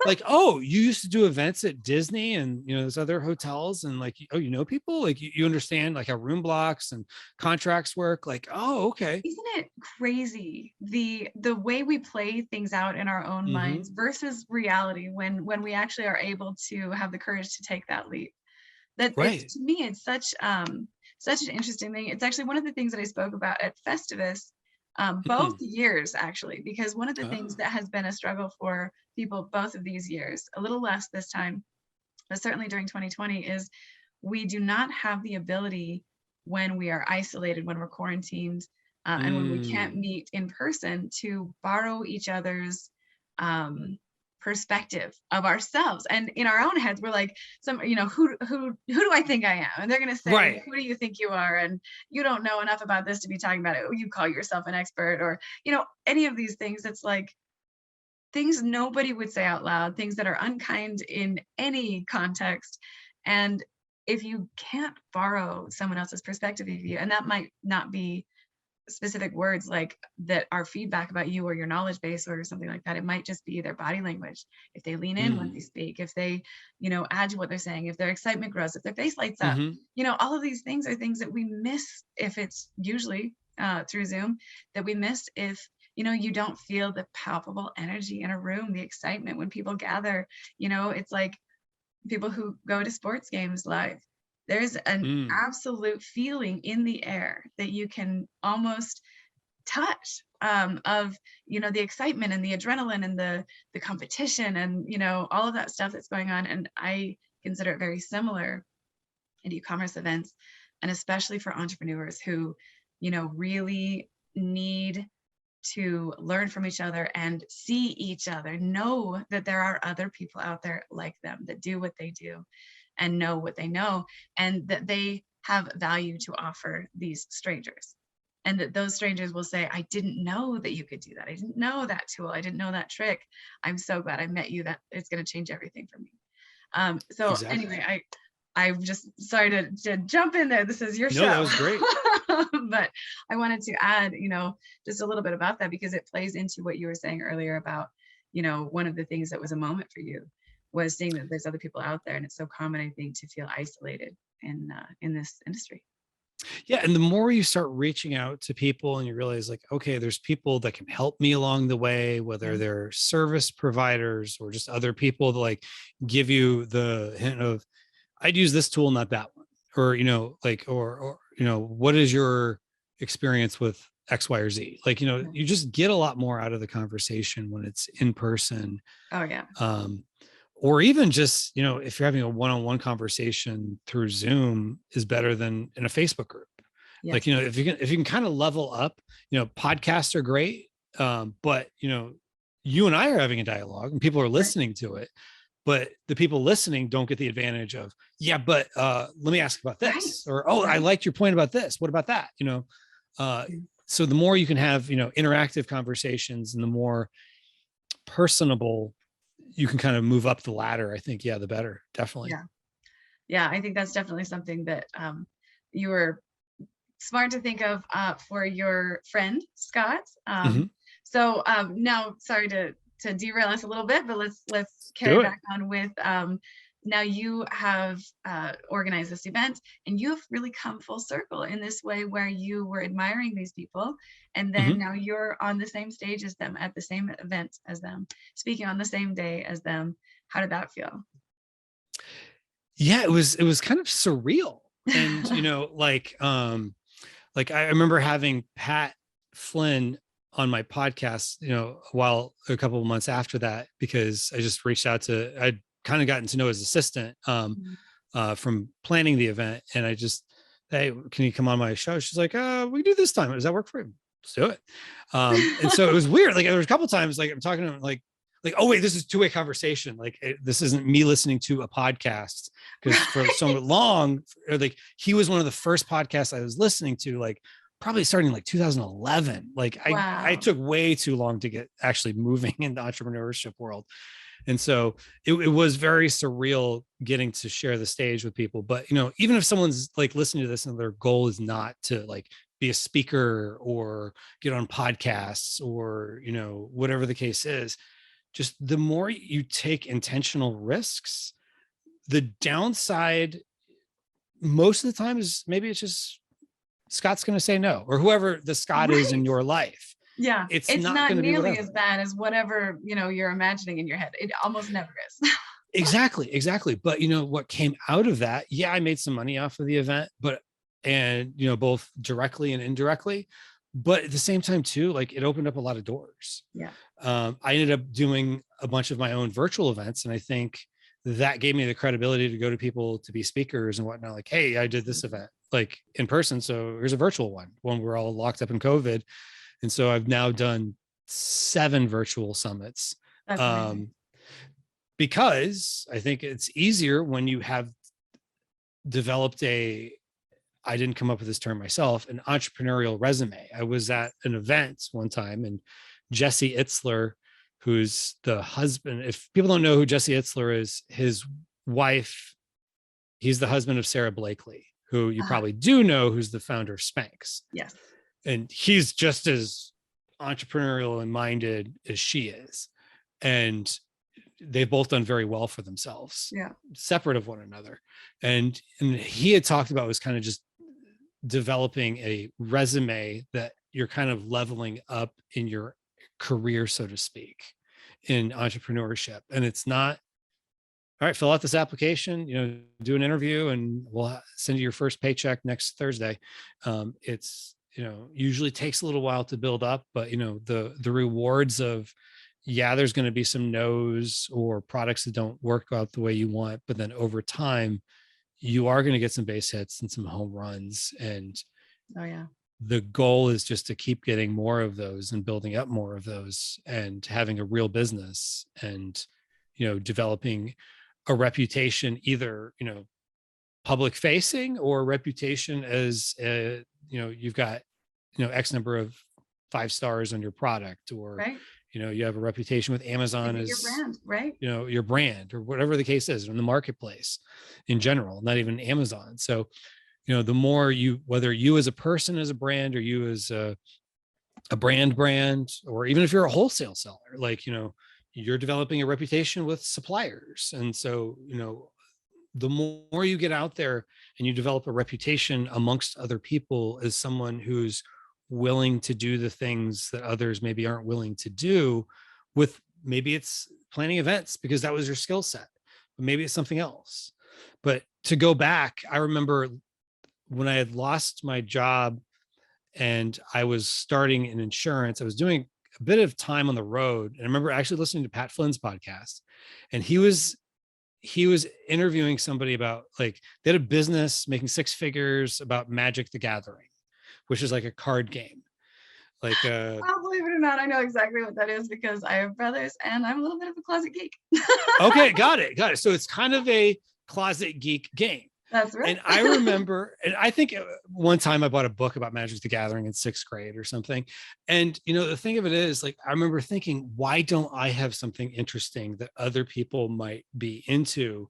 Like, oh, you used to do events at Disney and, there's other hotels and like, oh, people, like you understand like how room blocks and contracts work. Like, oh, okay. Isn't it crazy? The way we play things out in our own minds versus reality when we actually are able to have the courage to take that leap. That to me, it's such an interesting thing. It's actually one of the things that I spoke about at Festivus. Both years, actually, because one of the things that has been a struggle for people both of these years, a little less this time, but certainly during 2020, is we do not have the ability when we are isolated, when we're quarantined, and when we can't meet in person to borrow each other's perspective of ourselves. And in our own heads, we're like, who do I think I am? And they're going to say, who do you think you are? And you don't know enough about this to be talking about it. You call yourself an expert or, any of these things. It's like things nobody would say out loud, things that are unkind in any context. And if you can't borrow someone else's perspective of you, and that might not be specific words like that are feedback about you or your knowledge base or something like that. It might just be their body language. If they lean in when they speak, if they, add to what they're saying, if their excitement grows, if their face lights up, all of these things are things that we miss if it's usually through Zoom, that we miss if, you don't feel the palpable energy in a room, the excitement when people gather. It's like people who go to sports games live. There's an absolute feeling in the air that you can almost touch of, the excitement and the adrenaline and the competition and, all of that stuff that's going on. And I consider it very similar in e-commerce events, and especially for entrepreneurs who, really need to learn from each other and see each other, know that there are other people out there like them that do what they do and know what they know, and that they have value to offer these strangers. And that those strangers will say, I didn't know that you could do that. I didn't know that tool. I didn't know that trick. I'm so glad I met you. That it's going to change everything for me. So Exactly. anyway, I'm just sorry to jump in there. This is your show. No, that was great. But I wanted to add, just a little bit about that, because it plays into what you were saying earlier about, one of the things that was a moment for you was seeing that there's other people out there. And it's so common, I think, to feel isolated in this industry. Yeah. And the more you start reaching out to people and you realize like, okay, there's people that can help me along the way, whether they're service providers or just other people that like give you the hint of, I'd use this tool, not that one. Or, what is your experience with X, Y, or Z? Like, you just get a lot more out of the conversation when it's in person. Oh yeah. Or even just, if you're having a one-on-one conversation through Zoom is better than in a Facebook group. Yes. Like, if you can kind of level up, podcasts are great. But you and I are having a dialogue and people are listening to it, but the people listening don't get the advantage of, but let me ask about this, or, I liked your point about this. What about that? So the more you can have, interactive conversations and the more personable you can kind of move up the ladder, I think, the better. Definitely. Yeah. I think that's definitely something that you were smart to think of for your friend, Scott. So now, sorry to derail us a little bit, but let's carry back on with, now you have organized this event and you've really come full circle in this way where you were admiring these people. And then now you're on the same stage as them, at the same event as them, speaking on the same day as them. How did that feel? Yeah, it was kind of surreal. And, I remember having Pat Flynn on my podcast, a couple of months after that, because I just reached out I'd kind of gotten to know his assistant from planning the event. And I just, hey, can you come on my show? She's like, we do this time. Does that work for you? Let's do it. And so it was weird. Like there was a couple of times, like I'm talking to him, like, oh wait, this is two-way conversation. Like this isn't me listening to a podcast, because for so long, he was one of the first podcasts I was listening to, like probably starting like 2011. Like I took way too long to get actually moving in the entrepreneurship world. And so it was very surreal getting to share the stage with people. But, even if someone's like listening to this and their goal is not to like be a speaker or get on podcasts or, whatever the case is, just the more you take intentional risks, the downside most of the time is maybe it's just Scott's going to say no, or whoever the Scott is in your life. Yeah, it's not nearly as bad as whatever you're imagining in your head. It almost never is. Exactly. But what came out of that? Yeah, I made some money off of the event, and both directly and indirectly. But at the same time too, like it opened up a lot of doors. Yeah. I ended up doing a bunch of my own virtual events, and I think that gave me the credibility to go to people to be speakers and whatnot. Like, hey, I did this event like in person, so here's a virtual one when we're all locked up in COVID. And so I've now done 7 virtual summits. Because I think it's easier when you have developed I didn't come up with this term myself, an entrepreneurial resume. I was at an event one time and Jesse Itzler, who's the husband, if people don't know who Jesse Itzler is, his wife, he's the husband of Sarah Blakely, who you probably do know, who's the founder of Spanx. Yes. And he's just as entrepreneurial and minded as she is. And they've both done very well for themselves, separate of one another. And he had talked about was kind of just developing a resume that you're kind of leveling up in your career, so to speak, in entrepreneurship. And it's not, all right, fill out this application, do an interview and we'll send you your first paycheck next Thursday. It's, usually takes a little while to build up, but the rewards of, there's going to be some no's or products that don't work out the way you want, but then over time, you are going to get some base hits and some home runs. And the goal is just to keep getting more of those and building up more of those and having a real business and, developing a reputation, either, public facing or reputation as, you've got, X number of 5 stars on your product, or, right. you have a reputation with Amazon Is it as, your brand, right? your brand, or whatever the case is in the marketplace in general, not even Amazon. So, the more whether you as a person as a brand, or you as a brand, or even if you're a wholesale seller, like, you're developing a reputation with suppliers. And so, the more you get out there and you develop a reputation amongst other people as someone who's willing to do the things that others maybe aren't willing to do, with maybe it's planning events because that was your skill set, but maybe it's something else. But to go back, I remember when I had lost my job and I was starting in insurance, I was doing a bit of time on the road. And I remember actually listening to Pat Flynn's podcast, and he was interviewing somebody about, like, they had a business making 6 figures about Magic the Gathering, which is like a card game. Like, I'll believe it or not, I know exactly what that is because I have brothers and I'm a little bit of a closet geek. Okay, got it. So it's kind of a closet geek game. That's right. And I remember, and I think one time I bought a book about Magic the Gathering in 6th grade or something. And, the thing of it is, like, I remember thinking, why don't I have something interesting that other people might be into?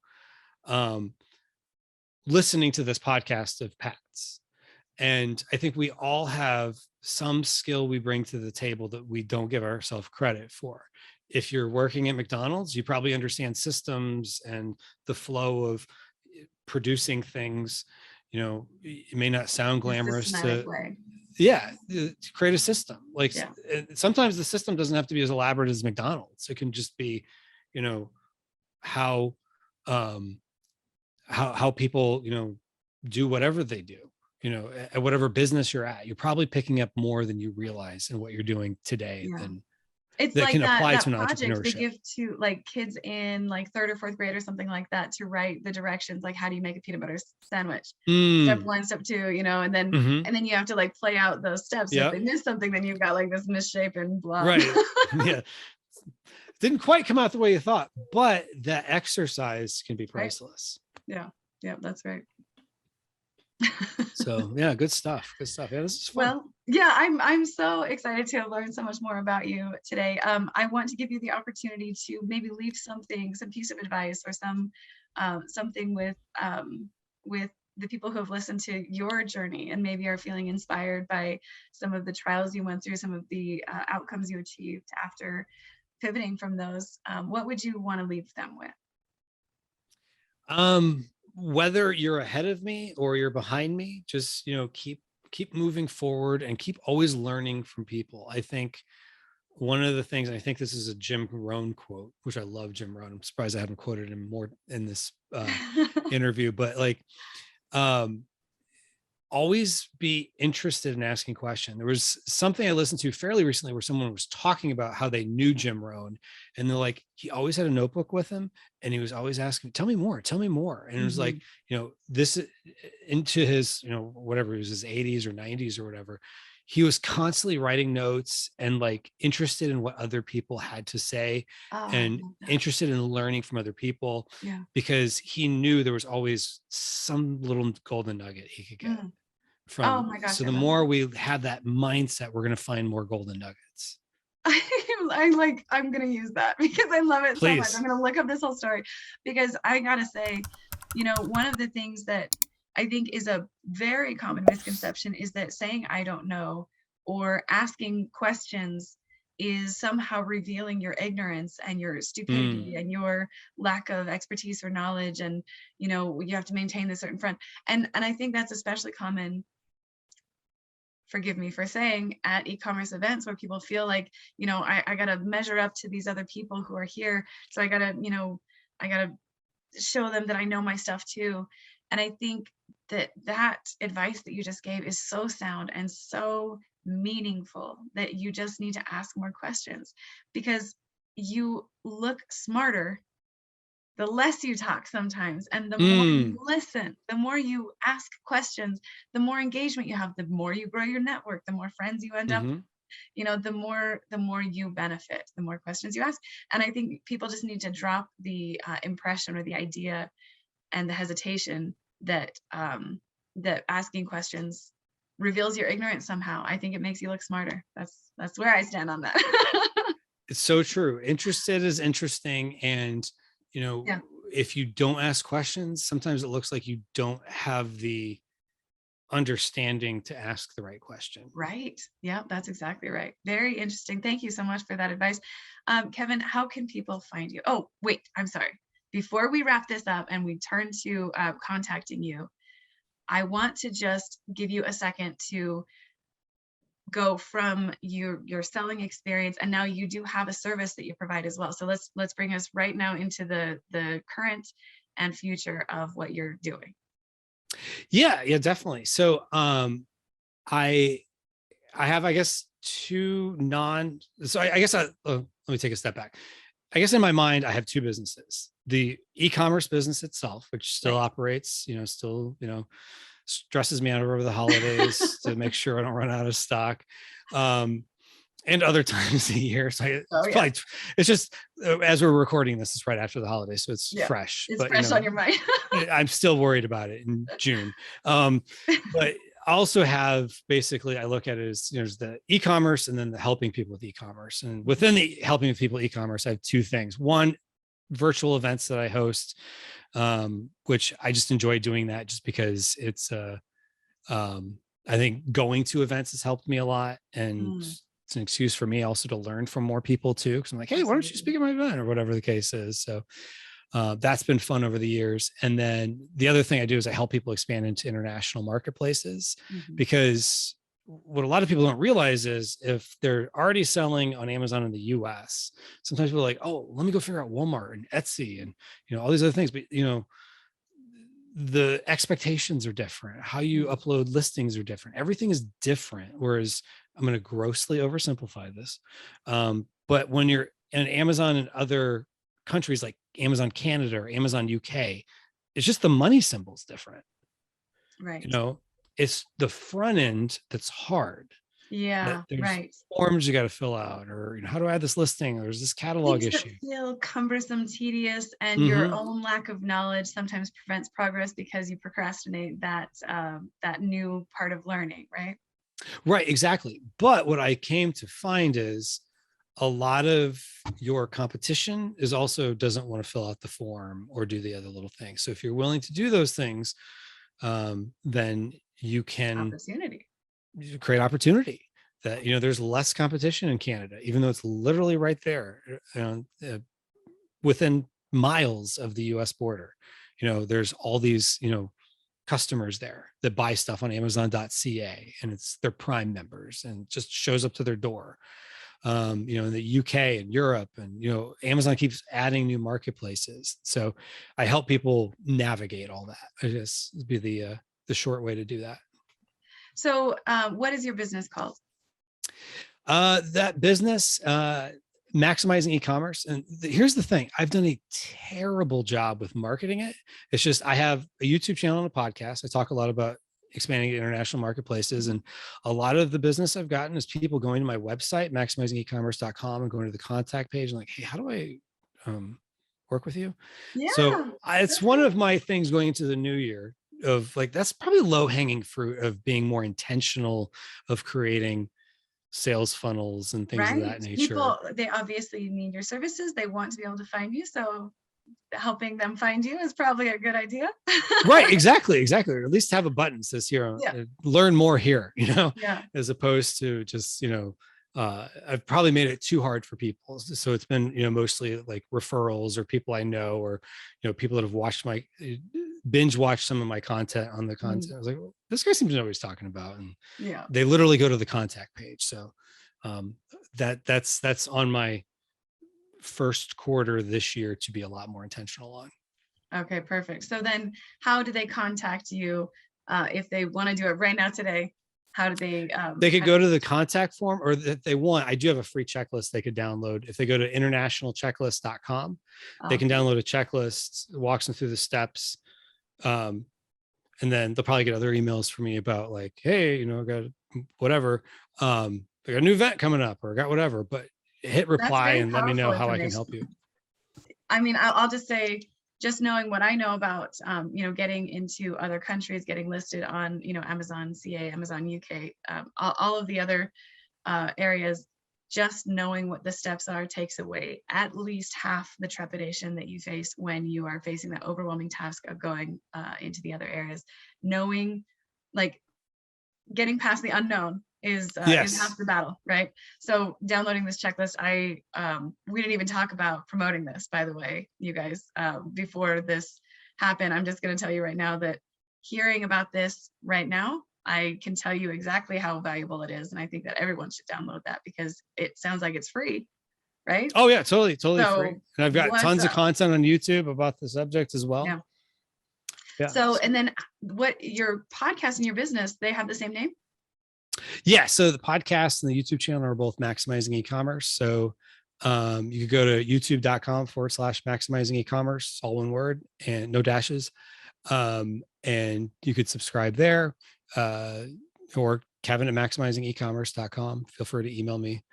Listening to this podcast of Pat's. And I think we all have some skill we bring to the table that we don't give ourselves credit for. If you're working at McDonald's, you probably understand systems and the flow of producing things. It may not sound glamorous to create a system. Like, sometimes the system doesn't have to be as elaborate as McDonald's. It can just be, how people, do whatever they do, at whatever business you're at. You're probably picking up more than you realize in what you're doing today than it's that like can apply that to an project entrepreneurship. they give to like kids in like 3rd or 4th grade or something like that to write the directions, like how do you make a peanut butter sandwich, step 1, step 2, and then and then you have to like play out those steps. So if they miss something, then you've got like this misshapen blob. Right. Yeah. Didn't quite come out the way you thought, but that exercise can be priceless. Right. Yeah, that's right. So yeah, good stuff. Yeah, this is fun. Well, yeah, I'm so excited to learn so much more about you today. I want to give you the opportunity to maybe leave some piece of advice, or something with the people who have listened to your journey and maybe are feeling inspired by some of the trials you went through, some of the outcomes you achieved after pivoting from those. What would you want to leave them with? Whether you're ahead of me or you're behind me, just, keep moving forward and keep always learning from people. I think one of the things, and I think this is a Jim Rohn quote, which I love Jim Rohn. I'm surprised I haven't quoted him more in this interview, but like, always be interested in asking questions. There was something I listened to fairly recently where someone was talking about how they knew Jim Rohn, and they're like, he always had a notebook with him and he was always asking, tell me more. And it was like, this into his, whatever, it was his 80s or 90s or whatever. He was constantly writing notes and like interested in what other people had to say and interested in learning from other people, because he knew there was always some little golden nugget he could get from. Oh my gosh, so the more we have that mindset, we're going to find more golden nuggets. I'm going to use that because I love it. Please. So much. I'm going to look up this whole story because I got to say, one of the things that I think is a very common misconception is that saying I don't know or asking questions is somehow revealing your ignorance and your stupidity and your lack of expertise or knowledge, and you have to maintain this certain front. And I think that's especially common, forgive me for saying, at e-commerce events where people feel like, I gotta measure up to these other people who are here, so I gotta show them that I know my stuff too. And I think that advice that you just gave is so sound and so meaningful that you just need to ask more questions, because you look smarter the less you talk sometimes, and the more you listen, the more you ask questions, the more engagement you have, the more you grow your network, the more friends you end up with, the more you benefit, the more questions you ask. And I think people just need to drop the impression or the idea and the hesitation that that asking questions reveals your ignorance somehow. I think it makes you look smarter. That's where I stand on that. It's so true. Interested is interesting. And, Yeah. if you don't ask questions, sometimes it looks like you don't have the understanding to ask the right question. Right. Yeah, that's exactly right. Very interesting. Thank you so much for that advice. Kevin, how can people find you? Oh, wait, I'm sorry. Before we wrap this up and we turn to contacting you, I want to just give you a second to go from your selling experience, and now you do have a service that you provide as well. So let's bring us right now into the current and future of what you're doing. Yeah, definitely. So I have, I guess, I guess let me take a step back. I guess in my mind, I have two businesses: the e-commerce business itself, which still operates, still, stresses me out over the holidays to make sure I don't run out of stock. And other times a year. So it's just, as we're recording this, it's right after the holidays. So it's fresh. It's fresh on your mind. I'm still worried about it in June. But I also have, basically, I look at it as, there's the e-commerce and then the helping people with e-commerce. And within the helping with people e-commerce, I have two things. One, virtual events that I host, which I just enjoy doing that just because it's, I think going to events has helped me a lot. And it's an excuse for me also to learn from more people too. Cause I'm like, hey, why don't you speak at my event, or whatever the case is. So that's been fun over the years. And then the other thing I do is I help people expand into international marketplaces, because what a lot of people don't realize is if they're already selling on Amazon in the US, sometimes people are like, oh, let me go figure out Walmart and Etsy and, all these other things. But, the expectations are different. How you upload listings are different. Everything is different. Whereas I'm going to grossly oversimplify this. But when you're in Amazon and other countries like Amazon Canada or Amazon UK, it's just the money symbol's different. Right. It's the front end that's hard. Yeah. Right. Forms you got to fill out, or how do I add this listing? There's this catalog Things issue. That feel cumbersome, tedious, and your own lack of knowledge sometimes prevents progress because you procrastinate that new part of learning. Right. Right. Exactly. But what I came to find is a lot of your competition doesn't want to fill out the form or do the other little things. So if you're willing to do those things, then you can create opportunity. That, there's less competition in Canada, even though it's literally right there, within miles of the US border. There's all these, customers there that buy stuff on Amazon.ca, and it's their Prime members, and it just shows up to their door. In the UK and Europe, and Amazon keeps adding new marketplaces. So I help people navigate all that. I guess would be the short way to do that. So what is your business called? That business, maximizing e-commerce. And here's the thing: I've done a terrible job with marketing it. It's just, I have a YouTube channel and a podcast. I talk a lot about expanding to international marketplaces. And a lot of the business I've gotten is people going to my website, maximizingecommerce.com, and going to the contact page and like, hey, how do I work with you? Yeah. So it's one of my things going into the new year of like, that's probably low hanging fruit of being more intentional, of creating sales funnels and things of that nature. People, they obviously need your services. They want to be able to find you. So helping them find you is probably a good idea. Right. Exactly. Or at least have a button that says here, learn more here, as opposed to just, I've probably made it too hard for people. So it's been, mostly like referrals or people I know, or, people that have watched binge watched some of my content on the content. I was like, well, this guy seems to know what he's talking about. And they literally go to the contact page. So that's on my first quarter this year to be a lot more intentional on. Okay, perfect. So then how do they contact you if they want to do it right now today? How do they? They could go to the contact form, or if they want, I do have a free checklist they could download. If they go to internationalchecklist.com, they can download a checklist, walks them through the steps. And then they'll probably get other emails from me about like, hey, I got whatever. I got a new event coming up, or I got whatever, but hit reply and let me know how I can help you. I mean, I'll just say just knowing what I know about, getting into other countries, getting listed on, Amazon CA, Amazon UK, all of the other areas, just knowing what the steps are takes away at least half the trepidation that you face when you are facing that overwhelming task of going into the other areas. Knowing, like, getting past the unknown is half the battle, right? So downloading this checklist, we didn't even talk about promoting this, by the way, you guys, before this happened. I'm just going to tell you right now that hearing about this right now, I can tell you exactly how valuable it is. And I think that everyone should download that because it sounds like it's free, right? Oh yeah, totally free. And I've got tons of content on YouTube about the subject as well. Yeah. So, and then what, your podcast and your business, they have the same name? Yeah. So the podcast and the YouTube channel are both Maximizing eCommerce. So you could go to youtube.com/maximizing eCommerce, all one word and no dashes. And you could subscribe there, or Kevin@maximizingecommerce.com. Feel free to email me.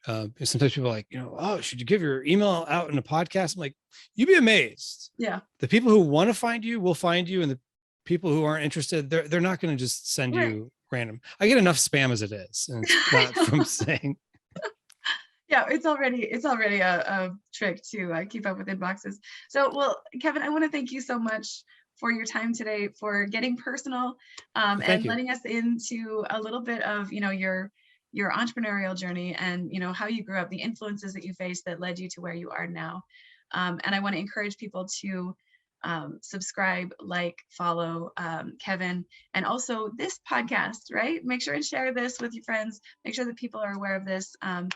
Sometimes people are like, oh, should you give your email out in a podcast? I'm like, you'd be amazed. Yeah. The people who want to find you will find you. And the people who aren't interested, they're not going to just send you random. I get enough spam as it is. And it's not from saying. Yeah, it's already a trick to keep up with inboxes. So, well, Kevin, I want to thank you so much for your time today, for getting personal, and letting us into a little bit of, your entrepreneurial journey and, how you grew up, the influences that you faced that led you to where you are now. And I want to encourage people to subscribe, like, follow Kevin, and also this podcast, right? Make sure and share this with your friends. Make sure that people are aware of this and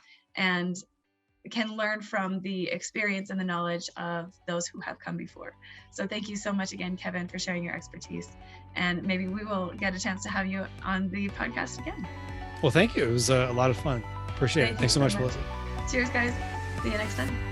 can learn from the experience and the knowledge of those who have come before. So thank you so much again, Kevin, for sharing your expertise. And maybe we will get a chance to have you on the podcast again. Well, thank you. It was a lot of fun. Appreciate it. Thanks so much for listening. Cheers, guys. See you next time.